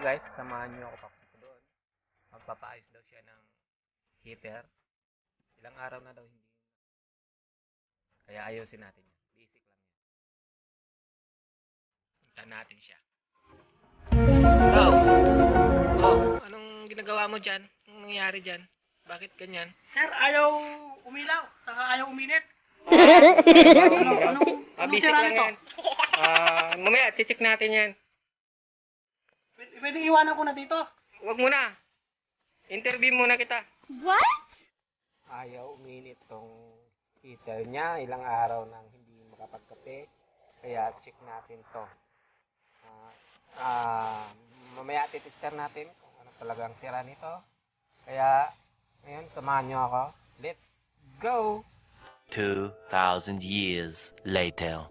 guys, samahan niyo ako papunta doon. Magpapaayos daw siya ng heater. Ilang araw na daw hindi. Kaya ayusin natin yan. Basic lang yan. Punta natin siya. Oh, anong ginagawa mo dyan? Anong nangyari dyan? Bakit ganyan? Sir, ayaw umilaw, saka ayaw uminit. Anong Basic sira lang nito? yan. Mamaya, check natin yan. Pwede iwanan ko na dito. Huwag muna. Interview muna kita. What? Ayaw uminit tong heater niya. Ilang araw nang hindi makapagkape. Kaya check natin to. Mamaya titester natin kung ano talagang sira nito. Kaya, ngayon, samahan nyo ako. Let's go! 2,000 years later.